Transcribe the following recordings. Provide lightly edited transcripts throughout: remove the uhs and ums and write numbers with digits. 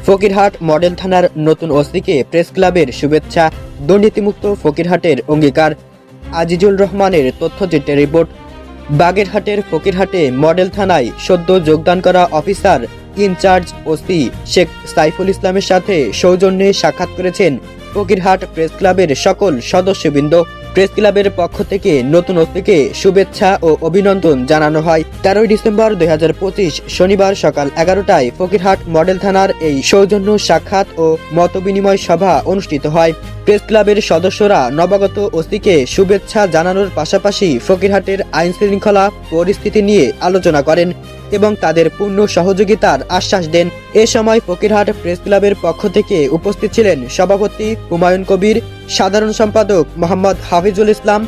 Fakirhat model থানার নতুন ওসিকে press ক্লাবের শুভেচ্ছা। দুর্নীতিমুক্ত ফকিরহাটের অঙ্গীকার। আজিজুল রহমানের তথ্যচিত্রে রিপোর্ট। বাগেরহাটের ফকিরহাটে মডেল থানায় সদ্য যোগদান করা officer in charge OC Sheikh Saiful ইসলামের সাথে সৌজন্যে সাক্ষাৎ করেছেন ফকিরহাট প্রেস ক্লাবের সকল সদস্যবৃন্দ। প্রেস ক্লাবের পক্ষ থেকে নতুন ওসিকে শুভেচ্ছা ও অভিনন্দন জানানো হয়। 13 ডিসেম্বর 2025 শনিবার সকাল 11টায় ফকিরহাট মডেল থানার এই সৌজন্য সাক্ষাৎ ও মতবিনিময় সভা অনুষ্ঠিত হয়। প্রেস ক্লাবের সদস্যরা নবাগত ওসিকে শুভেচ্ছা জানানোর পাশাপাশি ফকিরহাটের আইন শৃঙ্খলা পরিস্থিতি নিয়ে আলোচনা করেন এবং তাদের পূর্ণ সহযোগিতার আশ্বাস দেন। এ সময় ফকিরহাট প্রেস ক্লাবের পক্ষ থেকে উপস্থিত ছিলেন সভাপতি হুমায়ুন কবির, সাধারণ সম্পাদক মোহাম্মদ হাফিজুল ইসলাম,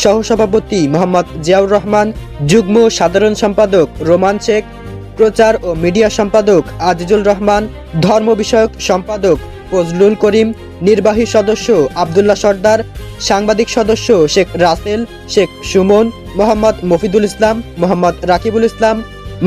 সহসভাপতি মোহাম্মদ জিয়াউর রহমান, যুগ্ম সাধারণ সম্পাদক রোমান শেখ, প্রচার ও মিডিয়া সম্পাদক আজিজুল রহমান, ধর্ম বিষয়ক সম্পাদক ফজলুল করিম, নির্বাহী সদস্য আবদুল্লাহ সর্দার, সাংবাদিক সদস্য শেখ রাসেল, শেখ সুমন, মোহাম্মদ মফিদুল ইসলাম, মোহাম্মদ রাকিবুল ইসলাম,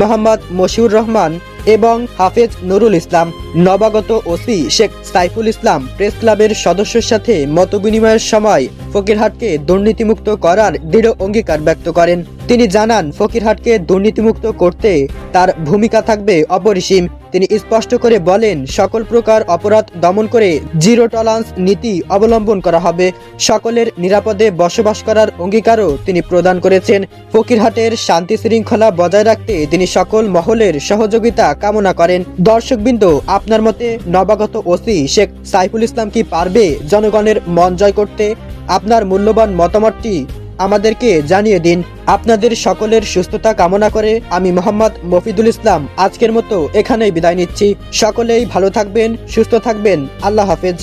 মোহাম্মদ মশিউর রহমান এবং হাফেজ নুরুল ইসলাম। নবাগত ওসি শেখ সাইফুল ইসলাম প্রেস ক্লাবের সদস্যের সাথে মতবিনিময়ের সময় ফকিরহাটকে দুর্নীতিমুক্ত করার দৃঢ় অঙ্গীকার ব্যক্ত করেন। তিনি জানান, ফকিরহাটকে দুর্নীতিমুক্ত করতে তার ভূমিকা থাকবে অপরিসীম। তিনি স্পষ্ট করে বলেন, সকল প্রকার অপরাধ দমন করে জিরো টলারেন্স নীতি অবলম্বন করা হবে। সকলের নিরাপদে বসবাস করার অঙ্গীকারও তিনি প্রদান করেছেন। ফকিরহাটের শান্তি শৃঙ্খলা বজায় রাখতে তিনি সকল মহলের সহযোগিতা কামনা করেন। দর্শকবৃন্দ, আপনার মতে নবাগত ওসি শেখ সাইফুল ইসলাম কি পারবে জনগণের মন জয় করতে? আপনার মূল্যবান মতামতটি আমাদেরকে জানিয়ে দিন। আপনাদের সকলের সুস্থতা কামনা করে আমি মোহাম্মদ মফিদুল ইসলাম আজকের মতো এখানেই বিদায় নিচ্ছি। সকলেই ভালো থাকবেন, সুস্থ থাকবেন। আল্লাহ হাফেজ।